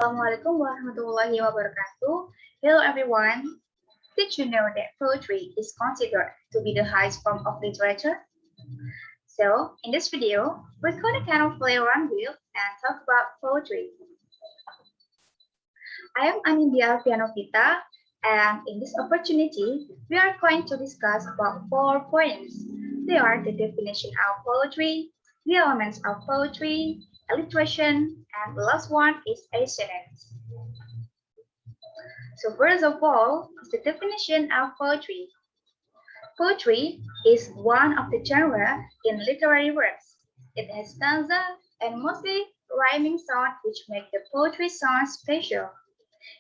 Assalamualaikum warahmatullahi wabarakatuh. Hello everyone. Did you know that poetry is considered to be the highest form of literature? So, in this video, we're gonna kind of play around with and talk about poetry. I am Anindya Pianovita, and in this opportunity, we are going to discuss about 4 points. They are the definition of poetry, the elements of poetry, alliteration, and the last one is assonance. So first of all, the definition of poetry. Poetry is one of the genre in literary works. It has stanza and mostly rhyming sound which make the poetry sound special.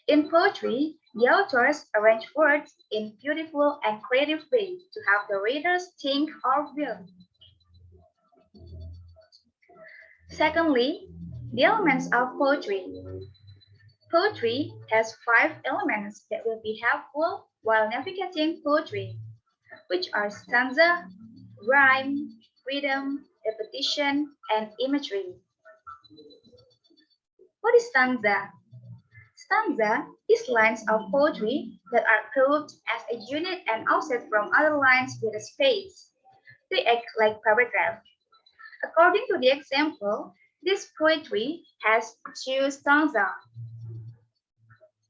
In poetry, the authors arrange words in beautiful and creative way to have the readers think or feel. Secondly, the elements of poetry. Poetry has 5 elements that will be helpful while navigating poetry, which are stanza, rhyme, rhythm, repetition, and imagery. What is stanza? Stanza is lines of poetry that are grouped as a unit and offset from other lines with a space. They act like paragraphs. According to the example, this poetry has 2 stanzas.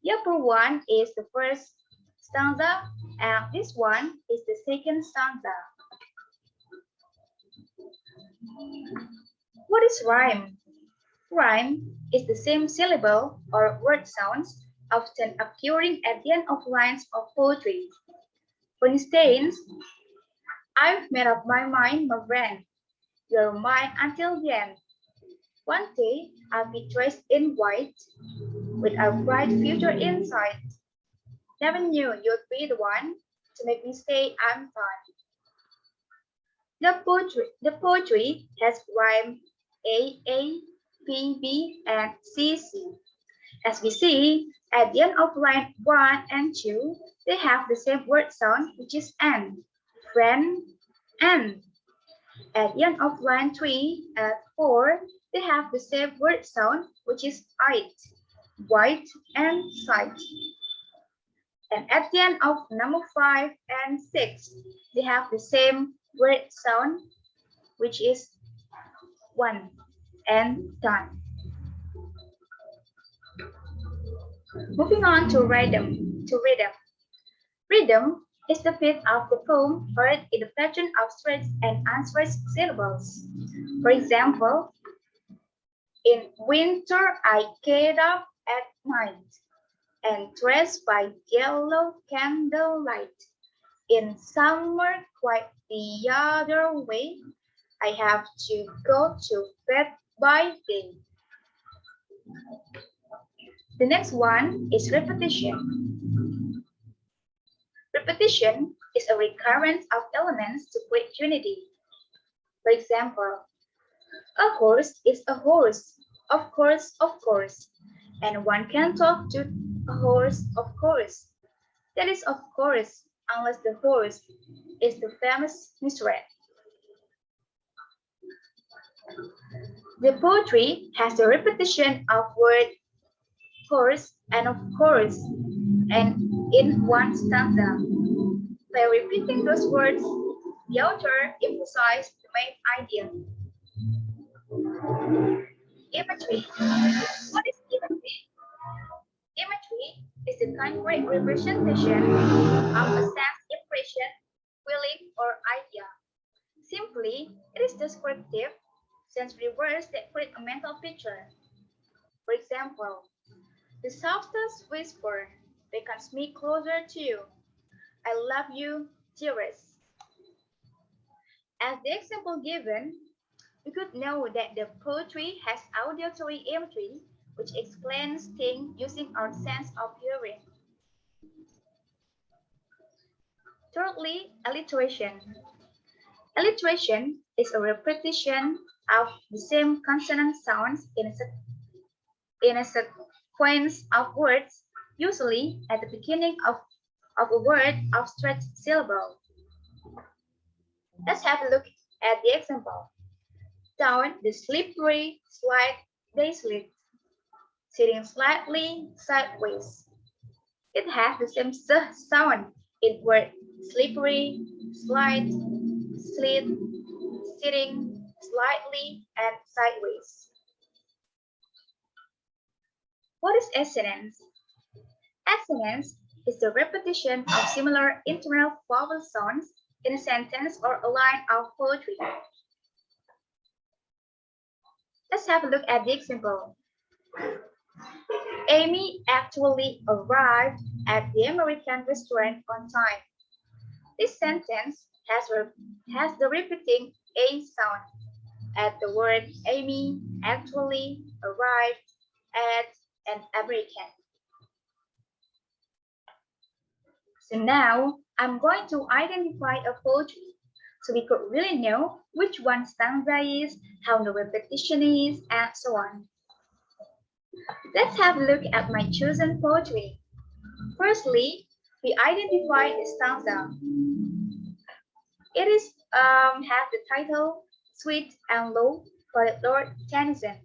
The upper one is the first stanza, and this one is the second stanza. What is rhyme? Rhyme is the same syllable or word sounds often occurring at the end of lines of poetry. For instance, I've made up my mind, my friend. You're mine until the end. One day I'll be dressed in white with a bright future in sight. Never knew you'd be the one to make me say I'm fine. The poetry has rhyme A, P, B, and C, C. As we see, at the end of line 1 and 2, they have the same word sound, which is N, friend, N. At the end of line 3 and 4, they have the same word sound, which is it, white, and sight. And at the end of number 5 and 6, they have the same word sound, which is one and done. Moving on to rhythm. Rhythm is the beat of the poem heard in the pattern of stressed and unstressed syllables. For example, in winter I get up at night and dressed by yellow candlelight. In summer, quite the other way, I have to go to bed by day. The next one is repetition. Repetition is a recurrence of elements to create unity. For example, a horse is a horse, of course, and one can talk to a horse, of course. That is of course, unless the horse is the famous misread. The poetry has the repetition of word course and of course and in one stanza. By repeating those words, the author emphasized the main idea. Imagery. What is imagery? Imagery is the concrete representation of a sense impression, feeling, or idea. Simply, it is descriptive, sensory words that create a mental picture. For example, the softest whisper beckons me closer to you. I love you, dearest. As the example given, we could know that the poetry has auditory imagery, which explains things using our sense of hearing. Thirdly, alliteration. Alliteration is a repetition of the same consonant sounds in a sequence of words, usually at the beginning of a word of stretched syllable. Let's have a look at the example. Down the slippery slide they slid. sitting slightly sideways. It has the same sound in word slippery, slide, slit, sitting, slightly, and sideways. What is assonance? Assonance is the repetition of similar internal vowel sounds in a sentence or a line of poetry. Let's have a look at the example. Amy actually arrived at the American restaurant on time. This sentence has the repeating A sound at the word Amy actually arrived at an American. So now I'm going to identify a poetry so we could really know which one stanza is, how the repetition is, and so on. Let's have a look at my chosen poetry. Firstly, we identify the stanza. It is have the title Sweet and Low by Lord Tennyson.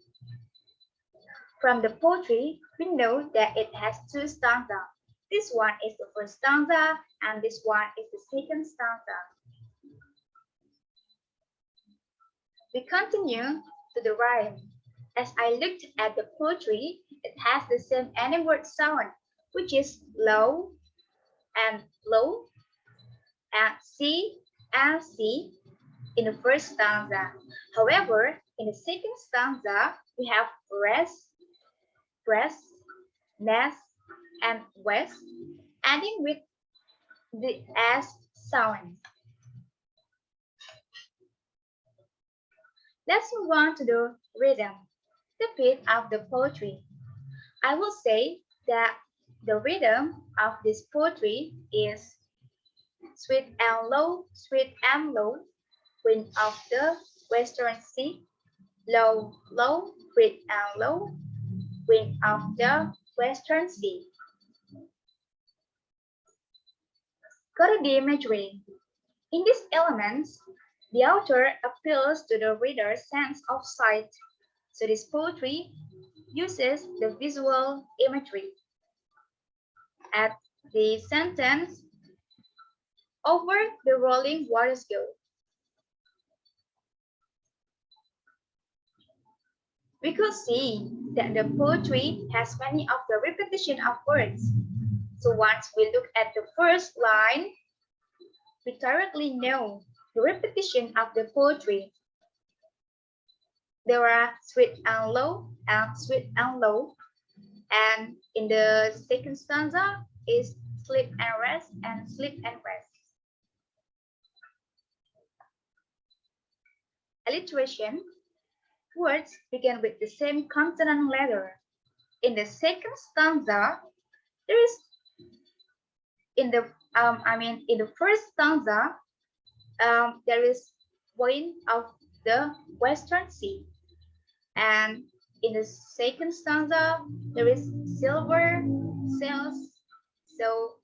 From the poetry, we know that it has two stanzas. This one is the first stanza and this one is the second stanza. We continue to the rhyme. As I looked at the poetry, it has the same any word sound, which is low and low and C and C in the first stanza. However, in the second stanza, we have rest, rest, nest, and west, adding with the S sound. Let's move on to the rhythm, the beat of the poetry. I will say that the rhythm of this poetry is sweet and low, wind of the western sea, low, low, sweet and low, wind of the western sea. Go to the imagery. In these elements, the author appeals to the reader's sense of sight. So this poetry uses the visual imagery. At the sentence, over the rolling waters go. We could see that the poetry has many of the repetition of words. So once we look at the first line, we directly know the repetition of the poetry. There are sweet and low and sweet and low. And in the second stanza is sleep and rest and sleep and rest. Alliteration. Words begin with the same consonant letter. In the second stanza, there is in the first stanza, there is wind of the western sea, and in the second stanza, there is silver sails. So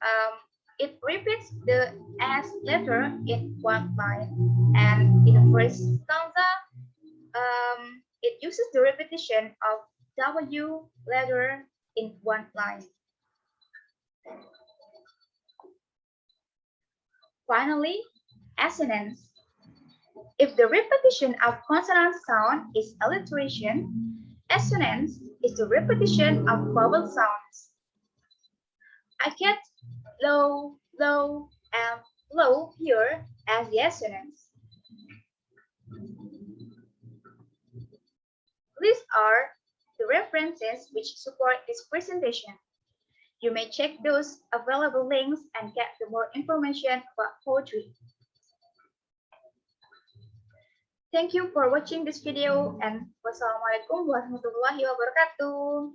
it repeats the S letter in one line, and in the first stanza, it uses the repetition of W letter in one line. Finally, assonance. If the repetition of consonant sound is alliteration, assonance is the repetition of vowel sounds. I get low, low, and low here as the assonance. These are the references which support this presentation. You may check those available links and get the more information about poetry. Thank you for watching this video and wassalamualaikum warahmatullahi wabarakatuh.